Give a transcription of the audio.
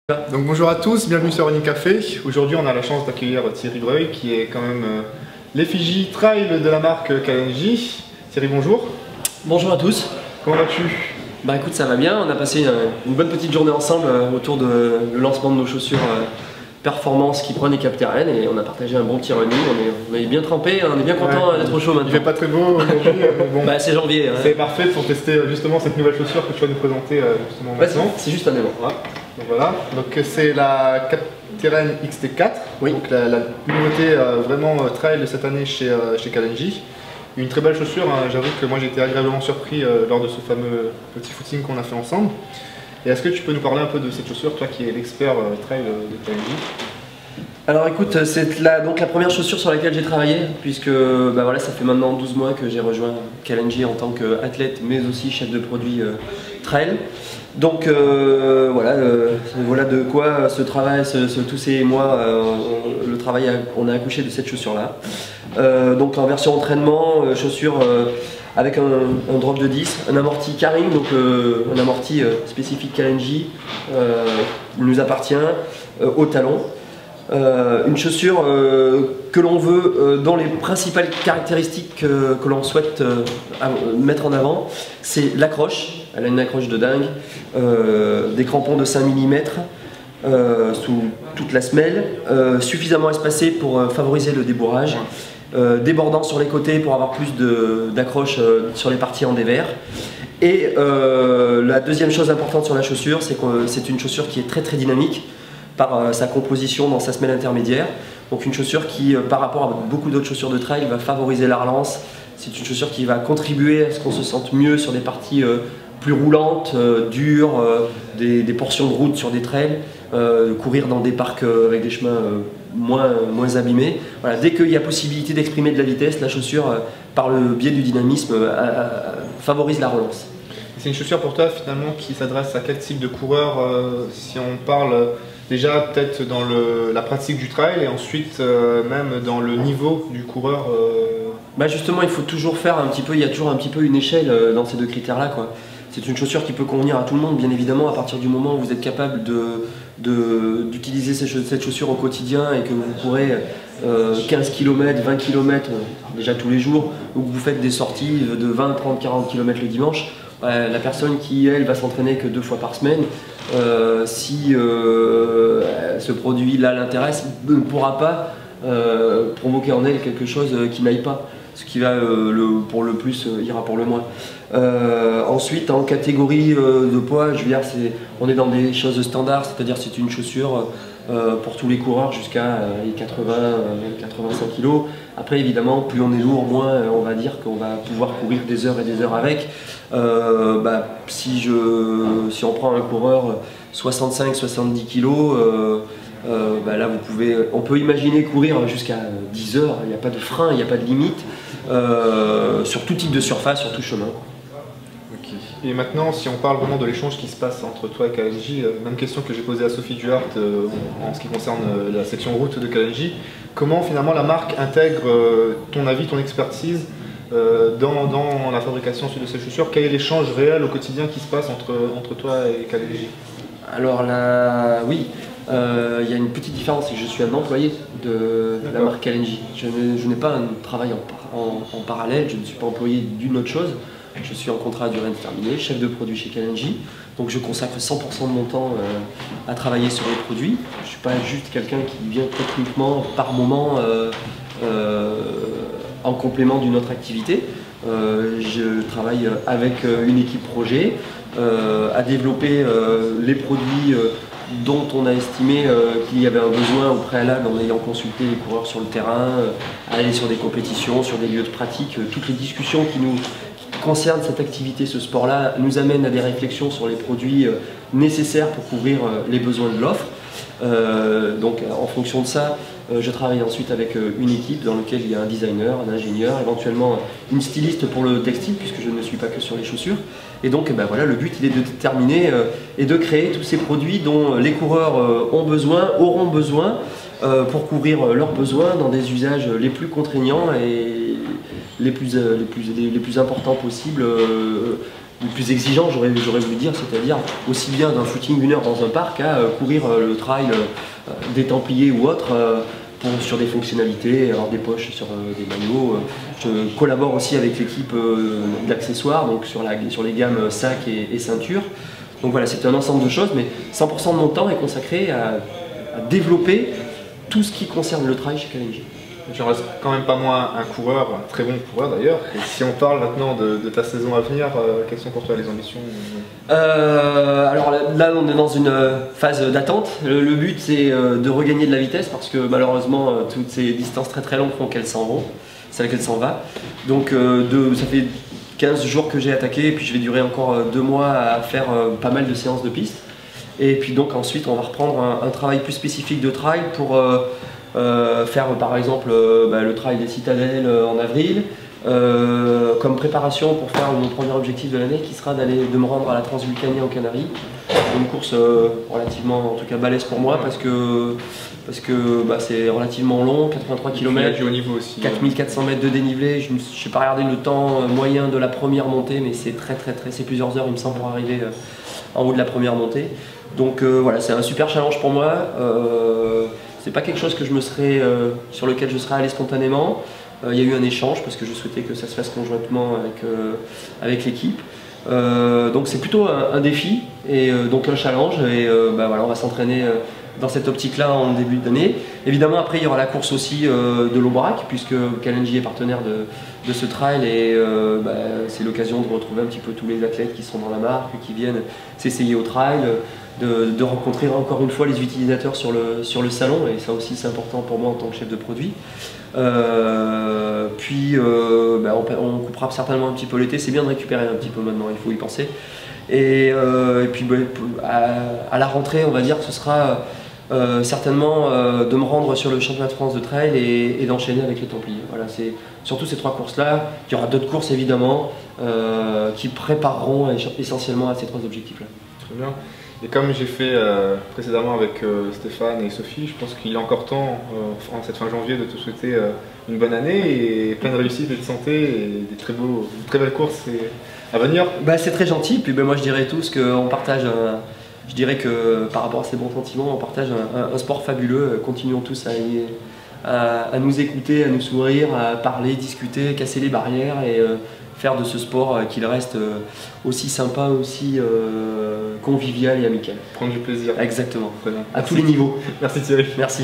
Donc bonjour à tous, bienvenue sur Running Café. Aujourd'hui on a la chance d'accueillir Thierry Breuil qui est quand même l'effigie trail de la marque KNJ. Thierry, bonjour. Bonjour à tous. Comment vas-tu? Bah écoute, ça va bien, on a passé une bonne petite journée ensemble autour de le lancement de nos chaussures Performance qui prennent et Cap Terrain, et on a partagé un bon petit running, on est bien trempé, on est bien content d'être au chaud maintenant. Il fait pas très beau aujourd'hui, bon, bah c'est janvier. C'est parfait pour tester justement cette nouvelle chaussure que tu vas nous présenter justement maintenant. C'est juste un élément. Donc voilà, donc c'est la Cap Terrain XT4, oui. Donc la nouveauté vraiment trail de cette année chez KNJ. Une très belle chaussure, hein. J'avoue que moi j'ai été agréablement surpris lors de ce fameux petit footing qu'on a fait ensemble. Et est-ce que tu peux nous parler un peu de cette chaussure, toi qui es l'expert trail de KNJ? Alors écoute, c'est la première chaussure sur laquelle j'ai travaillé, puisque bah voilà, ça fait maintenant 12 mois que j'ai rejoint KNJ en tant qu'athlète, mais aussi chef de produit trail. Donc voilà de quoi ce travail, tous ces mois, on a accouché de cette chaussure-là. Donc en version entraînement, chaussure avec un drop de 10, un amorti Carring, donc un amorti spécifique KNJ, il nous appartient, au talon. Une chaussure que l'on veut, dont les principales caractéristiques que l'on souhaite mettre en avant, c'est l'accroche. Elle a une accroche de dingue, des crampons de 5 mm sous toute la semelle, suffisamment espacés pour favoriser le débourrage, débordant sur les côtés pour avoir plus d'accroche sur les parties en dévers. Et la deuxième chose importante sur la chaussure, c'est que c'est une chaussure qui est très dynamique par sa composition dans sa semelle intermédiaire. Donc une chaussure qui, par rapport à beaucoup d'autres chaussures de trail, va favoriser la relance. C'est une chaussure qui va contribuer à ce qu'on se sente mieux sur des parties plus roulantes, dures, des portions de route sur des trails, courir dans des parcs avec des chemins moins abîmés. Voilà, dès qu'il y a possibilité d'exprimer de la vitesse, la chaussure, par le biais du dynamisme, favorise la relance. C'est une chaussure pour toi finalement qui s'adresse à quel type de coureur, si on parle déjà peut-être dans la pratique du trail et ensuite même dans le niveau du coureur Bah justement, il faut toujours faire il y a toujours un petit peu une échelle dans ces deux critères-là, quoi. C'est une chaussure qui peut convenir à tout le monde, bien évidemment, à partir du moment où vous êtes capable d'utiliser cette chaussure au quotidien et que vous courez 15 km, 20 km déjà tous les jours, ou que vous faites des sorties de 20, 30, 40 km le dimanche. La personne qui, elle, va s'entraîner que 2 fois par semaine, si ce produit-là l'intéresse, ne pourra pas provoquer en elle quelque chose qui n'aille pas. Ce qui va pour le plus ira pour le moins. Ensuite, en catégorie de poids, je veux dire, on est dans des choses standards, c'est-à-dire c'est une chaussure pour tous les coureurs jusqu'à 80-85 kg. Après, évidemment, plus on est lourd, moins on va dire qu'on va pouvoir courir des heures et des heures avec. Si on prend un coureur 65-70 kg, là on peut imaginer courir jusqu'à 10 heures, il n'y a pas de frein, il n'y a pas de limite, sur tout type de surface, sur tout chemin. Okay. Et maintenant, si on parle vraiment de l'échange qui se passe entre toi et KNJ, même question que j'ai posée à Sophie Duhart en ce qui concerne la section route de KNJ, comment finalement la marque intègre ton avis, ton expertise dans la fabrication de ces chaussures? Quel est l'échange réel au quotidien qui se passe entre toi et KNJ? Alors là, oui. Il y a une petite différence, c'est que je suis un employé de la marque KNJ. Je n'ai pas un travail en parallèle, je ne suis pas employé d'une autre chose. Je suis en contrat à durée indéterminée, chef de produit chez KNJ. Donc je consacre 100% de mon temps à travailler sur les produits. Je ne suis pas juste quelqu'un qui vient techniquement par moment en complément d'une autre activité. Je travaille avec une équipe projet à développer les produits dont on a estimé qu'il y avait un besoin au préalable en ayant consulté les coureurs sur le terrain, aller sur des compétitions, sur des lieux de pratique. Toutes les discussions qui concernent cette activité, ce sport-là, nous amènent à des réflexions sur les produits nécessaires pour couvrir les besoins de l'offre. Donc en fonction de ça, je travaille ensuite avec une équipe dans laquelle il y a un designer, un ingénieur, éventuellement une styliste pour le textile, puisque je ne suis pas que sur les chaussures. Et donc voilà, le but il est de déterminer et de créer tous ces produits dont les coureurs auront besoin pour couvrir leurs besoins dans des usages les plus contraignants et les plus importants possibles plus exigeant, j'aurais voulu dire, c'est-à-dire aussi bien d'un footing d'une heure dans un parc à courir le trail des Templiers ou autre sur des fonctionnalités, avoir des poches sur des maillots. Je collabore aussi avec l'équipe d'accessoires, donc sur les gammes sacs et ceintures. Donc voilà, c'est un ensemble de choses, mais 100% de mon temps est consacré à développer tout ce qui concerne le trail chez KLNJ. J'en reste quand même pas moins un coureur, un très bon coureur d'ailleurs. Et si on parle maintenant de ta saison à venir, quelles sont pour toi les ambitions? Alors là, on est dans une phase d'attente. Le but, c'est de regagner de la vitesse parce que malheureusement, toutes ces distances très longues font qu'elles s'en vont, celle qu'elle s'en va. Donc ça fait 15 jours que j'ai attaqué et puis je vais durer encore 2 mois à faire pas mal de séances de piste. Et puis donc ensuite, on va reprendre un travail plus spécifique de trail pour faire par exemple le trail des citadelles en avril, comme préparation pour faire mon premier objectif de l'année qui sera de me rendre à la Transvulcania aux Canaries. Une course relativement, en tout cas balèze pour moi parce que c'est relativement long, 83 km, du haut niveau aussi, 4400 mètres de dénivelé. Je n'ai pas regardé le temps moyen de la première montée, mais c'est c'est plusieurs heures il me semble pour arriver en haut de la première montée. Donc voilà, c'est un super challenge pour moi. C'est pas quelque chose que sur lequel je serais allé spontanément. Il y a eu un échange parce que je souhaitais que ça se fasse conjointement avec l'équipe. Donc c'est plutôt un défi et donc un challenge. Et voilà, on va s'entraîner dans cette optique-là en début d'année. Évidemment, après, il y aura la course aussi de l'Aubrac puisque KLNJ est partenaire de ce trail et c'est l'occasion de retrouver un petit peu tous les athlètes qui sont dans la marque, qui viennent s'essayer au trail. De rencontrer encore une fois les utilisateurs sur le salon et ça aussi c'est important pour moi en tant que chef de produit. On coupera certainement un petit peu l'été, c'est bien de récupérer un petit peu maintenant, il faut y penser. Et puis à la rentrée on va dire que ce sera certainement de me rendre sur le championnat de France de trail et d'enchaîner avec les Templiers. Voilà, c'est surtout ces 3 courses-là. Il y aura d'autres courses évidemment qui prépareront essentiellement à ces 3 objectifs-là. Très bien. Et comme j'ai fait précédemment avec Stéphane et Sophie, je pense qu'il est encore temps, en cette fin janvier, de te souhaiter une bonne année et plein de réussite et de santé et des très belles courses à venir. C'est très gentil, puis moi je dirais tous qu'on partage, je dirais que par rapport à ces bons sentiments, on partage un sport fabuleux. Continuons tous à nous écouter, à nous sourire, à parler, discuter, casser les barrières et faire de ce sport qu'il reste aussi sympa, aussi convivial et amical. Prendre du plaisir. Exactement. Très bien. À tous les niveaux. Merci Thierry. Merci.